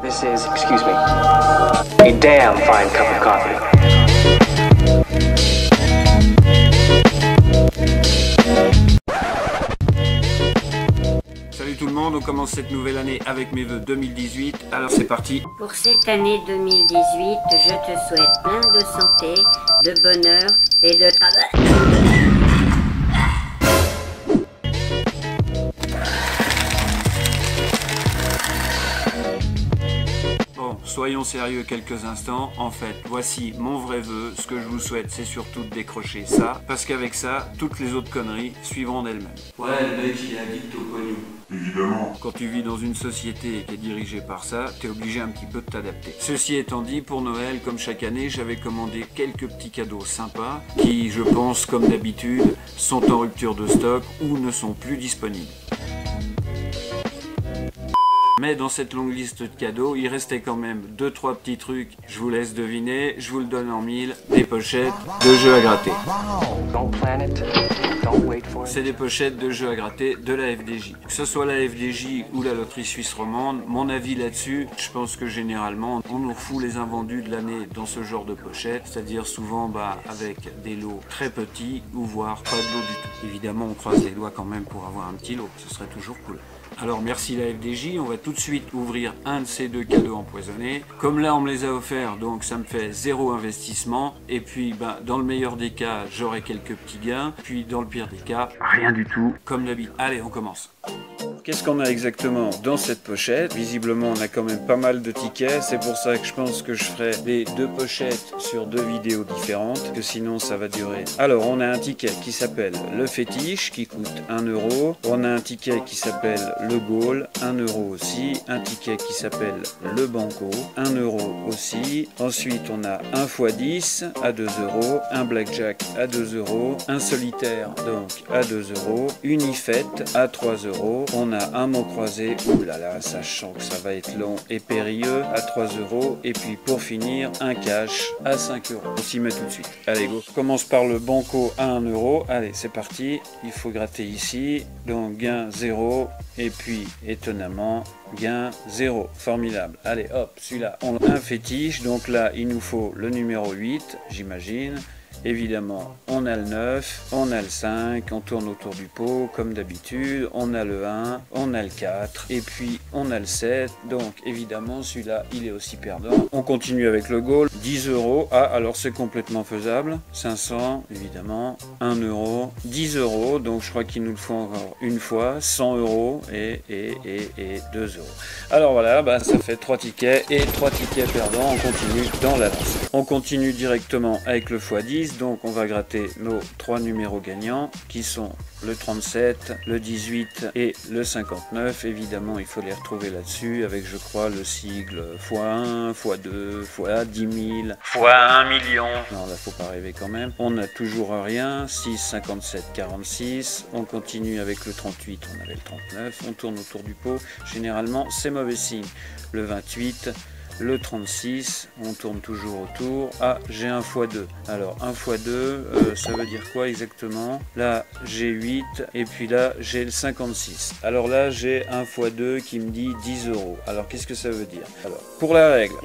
This is, excuse me, a damn fine cup of coffee. Salut tout le monde, on commence cette nouvelle année avec mes vœux 2018, alors c'est parti. Pour cette année 2018, je te souhaite plein de santé, de bonheur et de travail. Bon, soyons sérieux quelques instants. En fait, voici mon vrai vœu. Ce que je vous souhaite, c'est surtout de décrocher ça. Parce qu'avec ça, toutes les autres conneries suivront d'elles-mêmes. Ouais, le mec, il est addict au pognon. Évidemment. Quand tu vis dans une société qui est dirigée par ça, t'es obligé un petit peu de t'adapter. Ceci étant dit, pour Noël, comme chaque année, j'avais commandé quelques petits cadeaux sympas qui, je pense, comme d'habitude, sont en rupture de stock ou ne sont plus disponibles. Mais dans cette longue liste de cadeaux, il restait quand même 2-3 petits trucs. Je vous laisse deviner, je vous le donne en mille. Des pochettes de jeux à gratter. C'est des pochettes de jeux à gratter de la FDJ. Que ce soit la FDJ ou la loterie suisse romande, mon avis là-dessus, je pense que généralement, on nous fout les invendus de l'année dans ce genre de pochettes. C'est-à-dire souvent avec des lots très petits ou voire pas de lot du tout. Évidemment, on croise les doigts quand même pour avoir un petit lot. Ce serait toujours cool. Alors merci la FDJ, on va tout de suite ouvrir un de ces deux cadeaux empoisonnés. Comme là on me les a offerts, donc ça me fait 0 investissement. Et puis dans le meilleur des cas, j'aurai quelques petits gains. Puis dans le pire des cas, rien du tout, comme d'habitude. Allez, on commence. Qu'est-ce qu'on a exactement dans cette pochette? Visiblement, on a quand même pas mal de tickets. C'est pour ça que je pense que je ferai les deux pochettes sur deux vidéos différentes, que sinon ça va durer. Alors, on a un ticket qui s'appelle le fétiche, qui coûte 1 €. On a un ticket qui s'appelle le goal, 1 € aussi. Un ticket qui s'appelle le banco, 1 € aussi. Ensuite, on a un x10 à 2 €, un blackjack à 2 €, un solitaire donc à 2 €, une ifette à 3 €. On a un mot croisé, oulala, sachant que ça va être long et périlleux, à 3 €. Et puis pour finir, un cash à 5 €. On s'y met tout de suite. Allez, go. On commence par le banco à 1 €. Allez, c'est parti. Il faut gratter ici. Donc gain 0. Et puis, étonnamment, gain 0. Formidable. Allez, hop, celui-là. On a un fétiche. Donc là, il nous faut le numéro 8, j'imagine. Évidemment, on a le 9, on a le 5, on tourne autour du pot comme d'habitude, on a le 1, on a le 4, et puis on a le 7, donc évidemment celui-là il est aussi perdant. On continue avec le goal, 10 €, ah alors c'est complètement faisable, 500 évidemment, 1 €, 10 €, donc je crois qu'il nous le faut encore une fois, 100 € et 2 €. Alors voilà, ça fait 3 tickets et 3 tickets perdants, on continue dans la lance. On continue directement avec le x10. Donc on va gratter nos 3 numéros gagnants qui sont le 37, le 18 et le 59. Évidemment, il faut les retrouver là-dessus avec, je crois, le sigle x1, x2, x10 000, x1 million. Non, là, faut pas rêver quand même. On n'a toujours rien. 6, 57, 46. On continue avec le 38, on avait le 39. On tourne autour du pot. Généralement, c'est mauvais signe. Le 28. Le 36, on tourne toujours autour. Ah, j'ai un x2. Alors, un x2, ça veut dire quoi exactement? Là, j'ai 8 et puis là, j'ai le 56. Alors là, j'ai un x2 qui me dit 10 €. Alors, qu'est-ce que ça veut dire? Alors, pour la règle.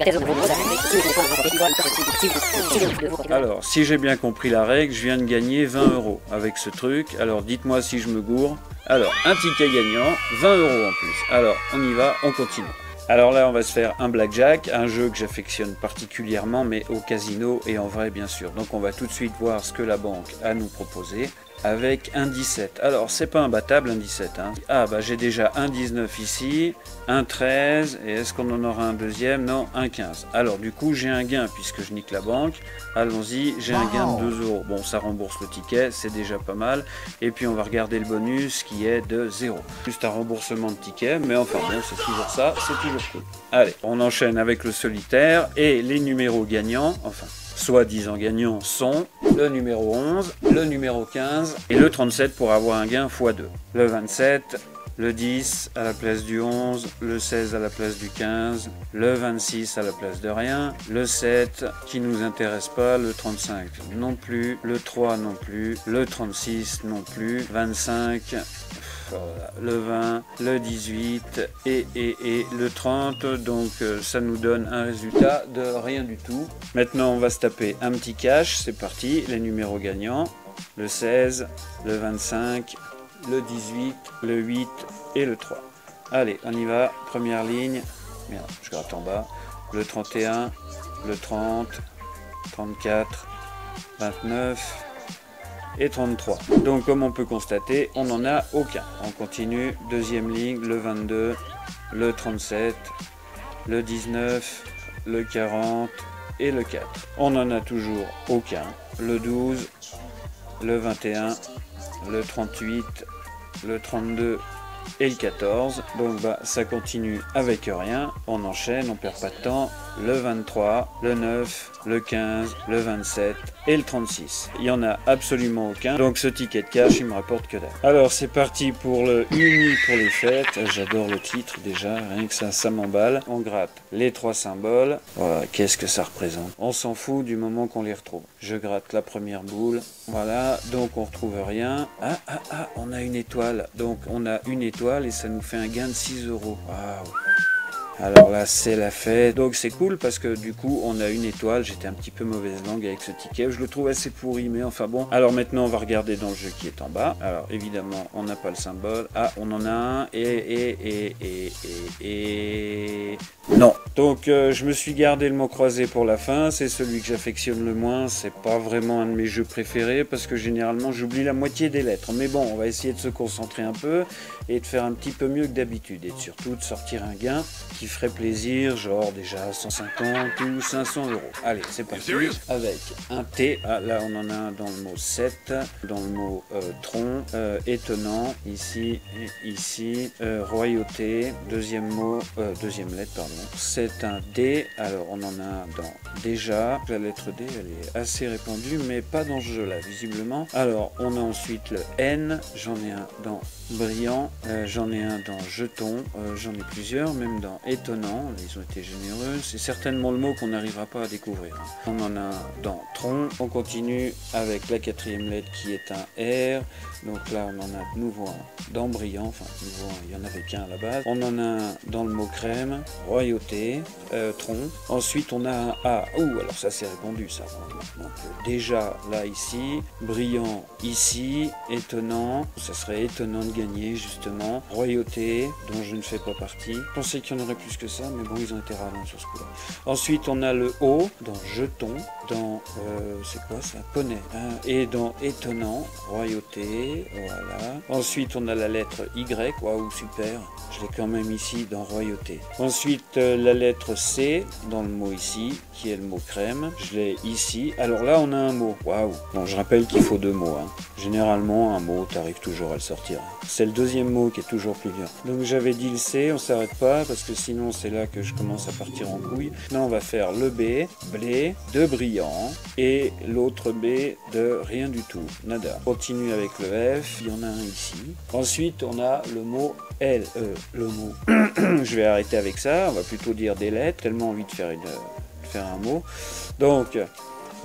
Alors, si j'ai bien compris la règle, je viens de gagner 20 € avec ce truc. Alors, dites-moi si je me gourre. Alors, un ticket gagnant, 20 € en plus. Alors, on y va, on continue. Alors là, on va se faire un blackjack, un jeu que j'affectionne particulièrement, mais au casino et en vrai, bien sûr. Donc on va tout de suite voir ce que la banque a à nous proposer avec un 17. Alors, c'est pas imbattable, un 17. Hein. Ah, j'ai déjà un 19 ici, un 13, et est-ce qu'on en aura un deuxième? Non, un 15. Alors, du coup, j'ai un gain puisque je nique la banque. Allons-y, j'ai un gain de 2 €. Bon, ça rembourse le ticket, c'est déjà pas mal. Et puis, on va regarder le bonus qui est de 0. Juste un remboursement de ticket, mais enfin, bon, c'est toujours ça, c'est toujours cool. Allez, on enchaîne avec le solitaire et les numéros gagnants, enfin, soi-disant gagnants sont le numéro 11, le numéro 15 et le 37 pour avoir un gain x2. Le 27, le 10 à la place du 11, le 16 à la place du 15, le 26 à la place de rien, le 7 qui nous intéresse pas, le 35 non plus, le 3 non plus, le 36 non plus, 25... voilà, le 20, le 18 et le 30. Donc ça nous donne un résultat de rien du tout. Maintenant on va se taper un petit cash, c'est parti, les numéros gagnants, le 16, le 25, le 18, le 8 et le 3. Allez, on y va, première ligne, merde, je gratte en bas, le 31, le 30, 34, 29 et 33. Donc comme on peut constater, on n'en a aucun. On continue, deuxième ligne, le 22, le 37, le 19, le 40 et le 4. On n'en a toujours aucun. Le 12, le 21, le 38, le 32 et le 14. Donc ça continue avec rien. On enchaîne, on perd pas de temps. Le 23, le 9, le 15, le 27 et le 36. Il n'y en a absolument aucun. Donc ce ticket de cash, il me rapporte que dalle. Alors c'est parti pour le Uni pour les fêtes. J'adore le titre déjà, rien que ça m'emballe. On gratte les 3 symboles. Voilà, qu'est-ce que ça représente? On s'en fout du moment qu'on les retrouve. Je gratte la première boule. Voilà, donc on retrouve rien. On a une étoile. Donc on a une étoile et ça nous fait un gain de 6 €. Waouh! Alors là c'est la fête, donc c'est cool parce que du coup on a une étoile. J'étais un petit peu mauvaise langue avec ce ticket, je le trouve assez pourri mais enfin bon. Alors maintenant on va regarder dans le jeu qui est en bas. Alors évidemment on n'a pas le symbole, on en a un et non. Donc je me suis gardé le mot croisé pour la fin, c'est celui que j'affectionne le moins. C'est pas vraiment un de mes jeux préférés parce que généralement j'oublie la moitié des lettres, mais bon on va essayer de se concentrer un peu et de faire un petit peu mieux que d'habitude et surtout de sortir un gain qui ferait plaisir, genre déjà 150 ou 500 €. Allez, c'est parti avec un T. Là, on en a un dans le mot 7, dans le mot tronc, étonnant, ici et ici, royauté, deuxième mot, deuxième lettre, pardon. C'est un D. Alors, on en a un dans déjà. La lettre D, elle est assez répandue, mais pas dans ce jeu-là, visiblement. Alors, on a ensuite le N. J'en ai un dans brillant, j'en ai un dans jeton, j'en ai plusieurs, même dans étonnant, ils ont été généreux, c'est certainement le mot qu'on n'arrivera pas à découvrir. On en a un dans tronc, on continue avec la 4e lettre qui est un R, donc là on en a de nouveau un dans brillant, enfin nouveau, il y en avait qu'un à la base. On en a un dans le mot crème, royauté, tronc, ensuite on a un A, alors ça c'est répondu ça, donc déjà là ici, brillant ici, étonnant, ça serait étonnant de gagner justement, royauté dont je ne fais pas partie. Je pensais qu'il y en aurait plus que ça, mais bon, ils ont été radins sur ce coup-là. Ensuite, on a le O dans jeton, dans c'est quoi ça? Poney. Hein, et dans étonnant, royauté, voilà. Ensuite, on a la lettre Y, waouh, super. Je l'ai quand même ici dans royauté. Ensuite, la lettre C dans le mot ici, qui est le mot crème. Je l'ai ici. Alors là, on a un mot. Waouh. Bon, je rappelle qu'il faut 2 mots. Hein. Généralement, un mot, tu arrives toujours à le sortir. C'est le deuxième mot qui est toujours plus dur. Donc j'avais dit le C, on s'arrête pas parce que sinon c'est là que je commence à partir en couille. Là, on va faire le B, blé, de brillant, et l'autre B de rien du tout, nada. On continue avec le F, il y en a un ici. Ensuite, on a le mot L, le mot. Je vais arrêter avec ça, on va plutôt dire des lettres, tellement envie de faire un mot. Donc,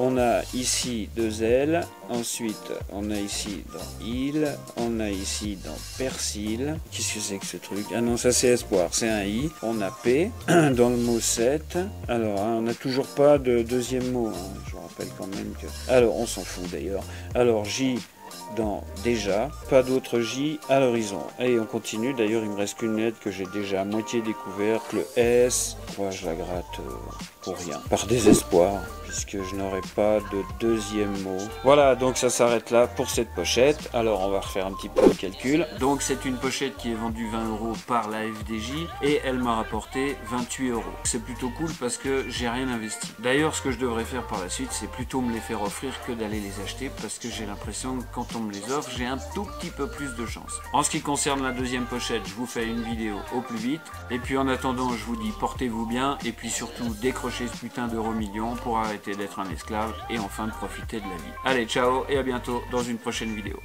on a ici 2 L, ensuite on a ici dans il, on a ici dans persil. Qu'est-ce que c'est que ce truc? Ah non, ça c'est espoir, c'est un I. On a P dans le mot 7. Alors, hein, on n'a toujours pas de deuxième mot, hein. Je vous rappelle quand même que... Alors, on s'en fout d'ailleurs. Alors, J dans déjà, pas d'autre J à l'horizon. Et on continue, d'ailleurs il me reste qu'une lettre que j'ai déjà à moitié découverte, le S. Moi je la gratte pour rien, par désespoir, puisque je n'aurai pas de deuxième mot. Voilà, donc ça s'arrête là pour cette pochette. Alors on va refaire un petit peu le calcul. Donc c'est une pochette qui est vendue 20 € par la FDJ et elle m'a rapporté 28 €. C'est plutôt cool parce que j'ai rien investi. D'ailleurs ce que je devrais faire par la suite, c'est plutôt me les faire offrir que d'aller les acheter, parce que j'ai l'impression que quand on me les offre, j'ai un tout petit peu plus de chance. En ce qui concerne la deuxième pochette, je vous fais une vidéo au plus vite. Et puis en attendant, je vous dis portez-vous bien et puis surtout décrochez ce putain d'euro million pour arrêter d'être un esclave et enfin de profiter de la vie. Allez, ciao et à bientôt dans une prochaine vidéo.